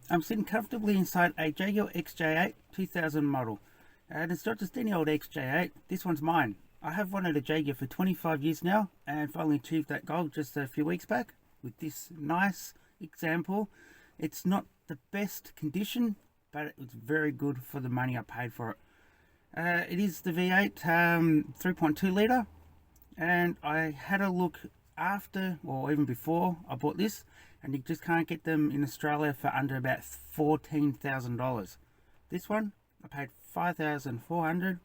I'm sitting comfortably inside a Jaguar XJ8 2000 model. And it's not just any old XJ8, this one's mine. I have wanted a Jaguar for 25 years now and finally achieved that goal just a few weeks back with this nice example. It's not the best condition, but it's very good for the money I paid for it. It is the V8 3.2 litre, and I had a look after or even before I bought this, and you just can't get them in Australia for under about $14,000. This one I paid $5,400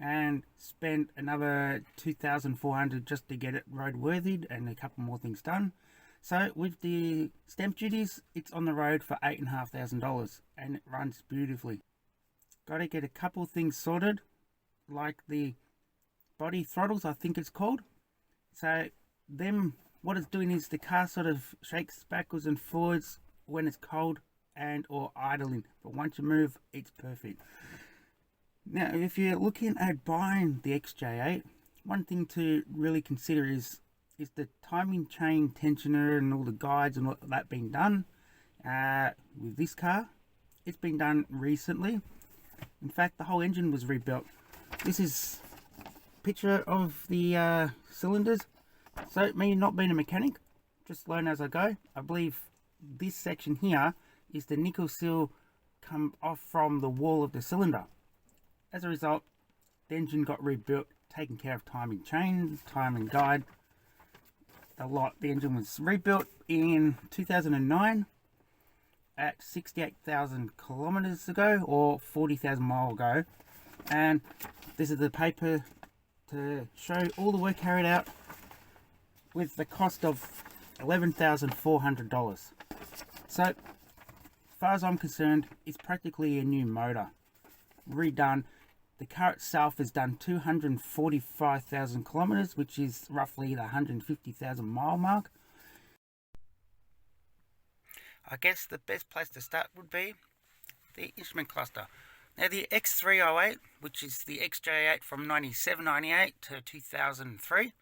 and spent another $2,400 just to get it roadworthy and a couple more things done. So with the stamp duties, it's on the road for $8,500 and it runs beautifully. Got to get a couple things sorted, like the body throttles, I think it's called. So what it's doing is the car sort of shakes backwards and forwards when it's cold and or idling, but once you move, it's perfect. Now if you're looking at buying the XJ8, one thing to really consider is the timing chain tensioner and all the guides and all that being done. With this car, it's been done recently. In fact, the whole engine was rebuilt. This is a picture of the cylinders. So me not being a mechanic, just learn as I go. I believe this section here is the nickel seal come off from the wall of the cylinder. As a result, the engine got rebuilt, taking care of timing chain, timing guide, a lot. The engine was rebuilt in 2009 at 68,000 kilometers ago, or 40,000 miles ago. And this is the paper to show all the work carried out with the cost of $11,400. So, as far as I'm concerned, it's practically a new motor, redone. The car itself has done 245,000 kilometers, which is roughly the 150,000 mile mark. I guess the best place to start would be the instrument cluster. Now the X308, which is the XJ8 from 97-98 to 2003,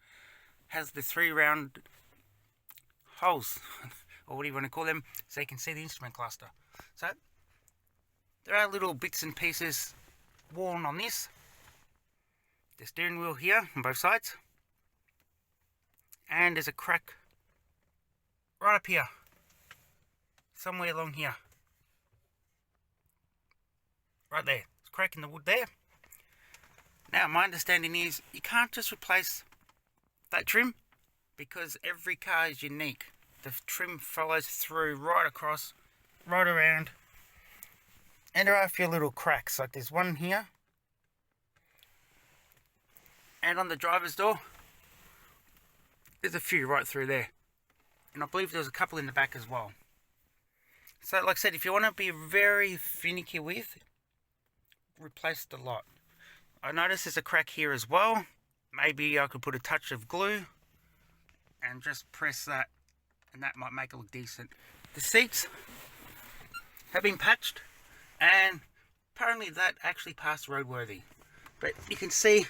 has the 3 round holes, or what do you want to call them, so you can see the instrument cluster. So there are little bits and pieces worn on this. The steering wheel here on both sides, and there's a crack right up here, somewhere along here, right there. It's a crack in the wood there. Now my understanding is you can't just replace that trim, because every car is unique. The trim follows through right across, right around, and there are a few little cracks, like there's one here, and on the driver's door there's a few right through there, and I believe there's a couple in the back as well. So like I said, if you want to be very finicky with, replace the lot. I noticed there's a crack here as well. Maybe I could put a touch of glue and just press that, and that might make it look decent. The seats have been patched, and apparently that actually passed roadworthy. But you can see,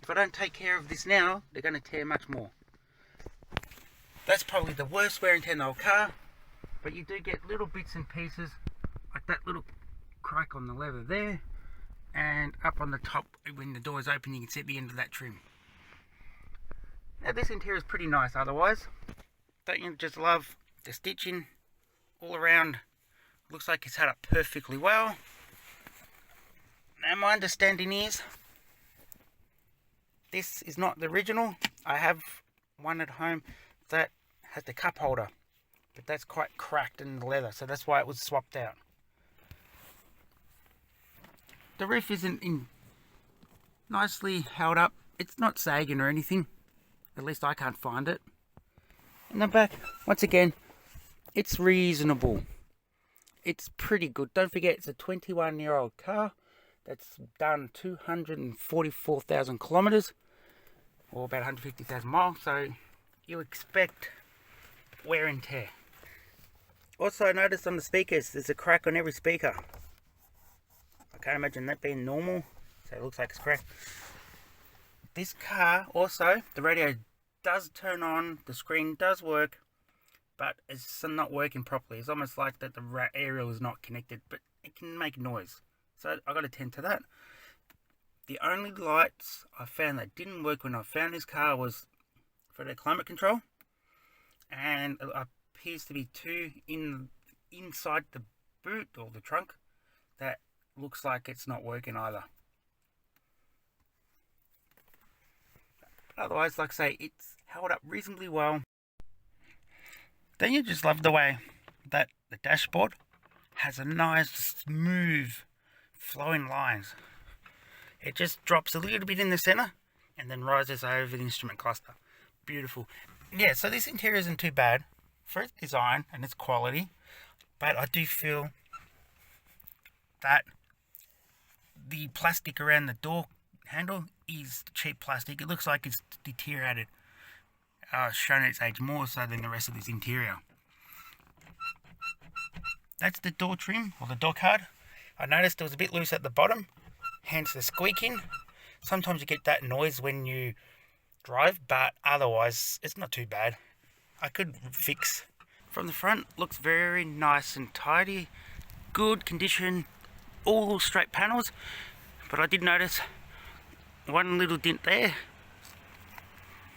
if I don't take care of this now, they're going to tear much more. That's probably the worst wear and tear in the whole car, but you do get little bits and pieces, like that little crack on the leather there, and up on the top, when the door is open, you can see at the end of that trim. Now this interior is pretty nice otherwise. Don't you just love the stitching all around? Looks like it's had it perfectly well. Now my understanding is this is not the original. I have one at home that has the cup holder, but that's quite cracked in the leather, so that's why it was swapped out. The roof isn't nicely held up. It's not sagging or anything. At least I can't find it. In the back, once again, it's reasonable. It's pretty good. Don't forget, it's a 21-year-old car that's done 244,000 kilometers, or about 150,000 miles, so you expect wear and tear. Also, I noticed on the speakers, there's a crack on every speaker. I can't imagine that being normal, so it looks like it's cracked. This car also, the radio does turn on, the screen does work, but it's not working properly. It's almost like that the aerial is not connected, but it can make noise. So I got to tend to that. The only lights I found that didn't work when I found this car was for the climate control, and it appears to be two inside the boot or the trunk that looks like it's not working either. Otherwise, like I say, it's held up reasonably well. Then you just love the way that the dashboard has a nice smooth flowing lines. It just drops a little bit in the center and then rises over the instrument cluster. Beautiful. Yeah, so this interior isn't too bad for its design and its quality, but I do feel that the plastic around the door handle is cheap plastic. It looks like it's deteriorated, shown its age more so than the rest of this interior. That's the door trim, or the door card. I noticed it was a bit loose at the bottom, hence the squeaking. Sometimes you get that noise when you drive, but otherwise it's not too bad. I could fix. From the front, looks very nice and tidy, good condition, all straight panels, but I did notice one little dent there.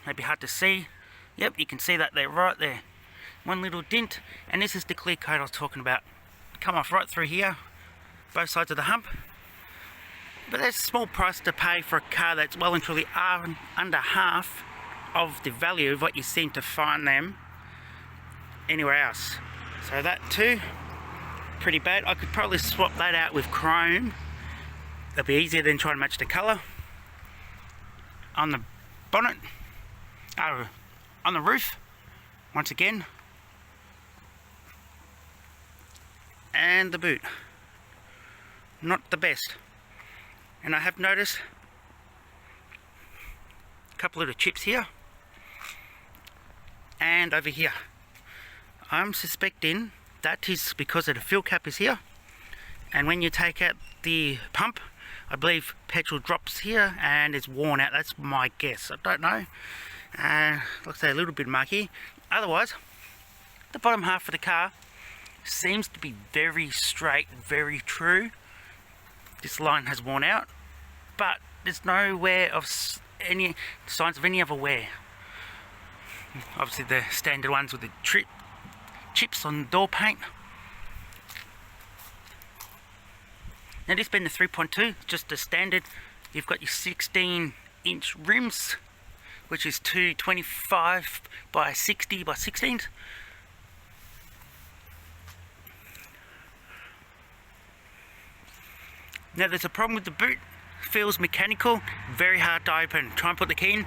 Maybe hard to see. Yep, you can see that there, right there. One little dent, and this is the clear coat I was talking about. Come off right through here, both sides of the hump. But that's a small price to pay for a car that's well and truly under half of the value of what you seem to find them anywhere else. So that too, pretty bad. I could probably swap that out with chrome. That'd be easier than trying to match the colour. On the bonnet, on the roof, once again, and the boot, not the best. And I have noticed a couple of the chips here and over here. I'm suspecting that is because of the fuel cap is here, and when you take out the pump, I believe petrol drops here and it's worn out. That's my guess. I don't know. Looks like a little bit mucky. Otherwise, the bottom half of the car seems to be very straight, very true. This line has worn out, but there's no wear of any signs of any other wear. Obviously the standard ones with the chips on the door paint. Now this being the 3.2, just the standard, you've got your 16-inch rims, which is 225 by 60 by 16s. Now there's a problem with the boot. Feels mechanical, very hard to open. Try and put the key in.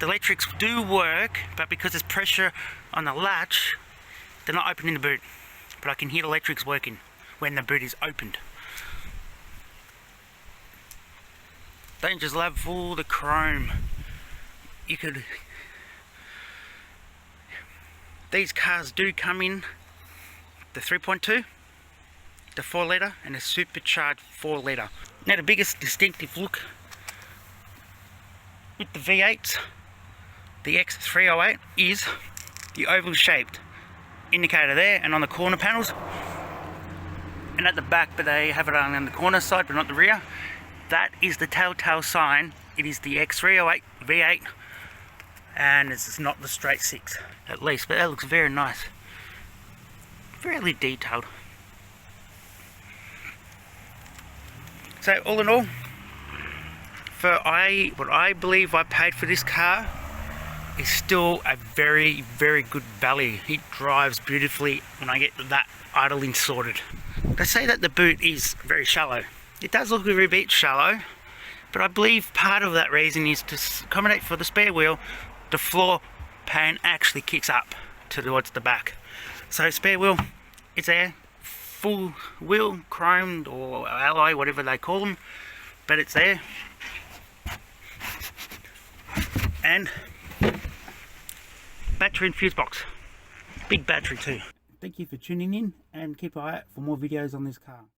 The electrics do work, but because there's pressure on the latch, they're not opening the boot. But I can hear the electrics working when the boot is opened. Don't just love all the chrome. These cars do come in the 3.2, the 4 litre and a supercharged 4 litre. Now the biggest distinctive look with the V8s, the X308, is the oval shaped indicator there and on the corner panels, and at the back, but they have it on the corner side but not the rear. That is the telltale sign it is the X308 V8 and it's not the straight 6 at least, but that looks very nice, fairly detailed. So all in all, for what I believe I paid for this car is still a very, very good value. It drives beautifully when I get that idling sorted. They say that the boot is very shallow. It does look a very bit shallow, but I believe part of that reason is to accommodate for the spare wheel. The floor pan actually kicks up towards the back. So spare wheel is there, full wheel, chromed or alloy, whatever they call them, but it's there. And battery and fuse box, big battery too. Thank you for tuning in and keep an eye out for more videos on this car.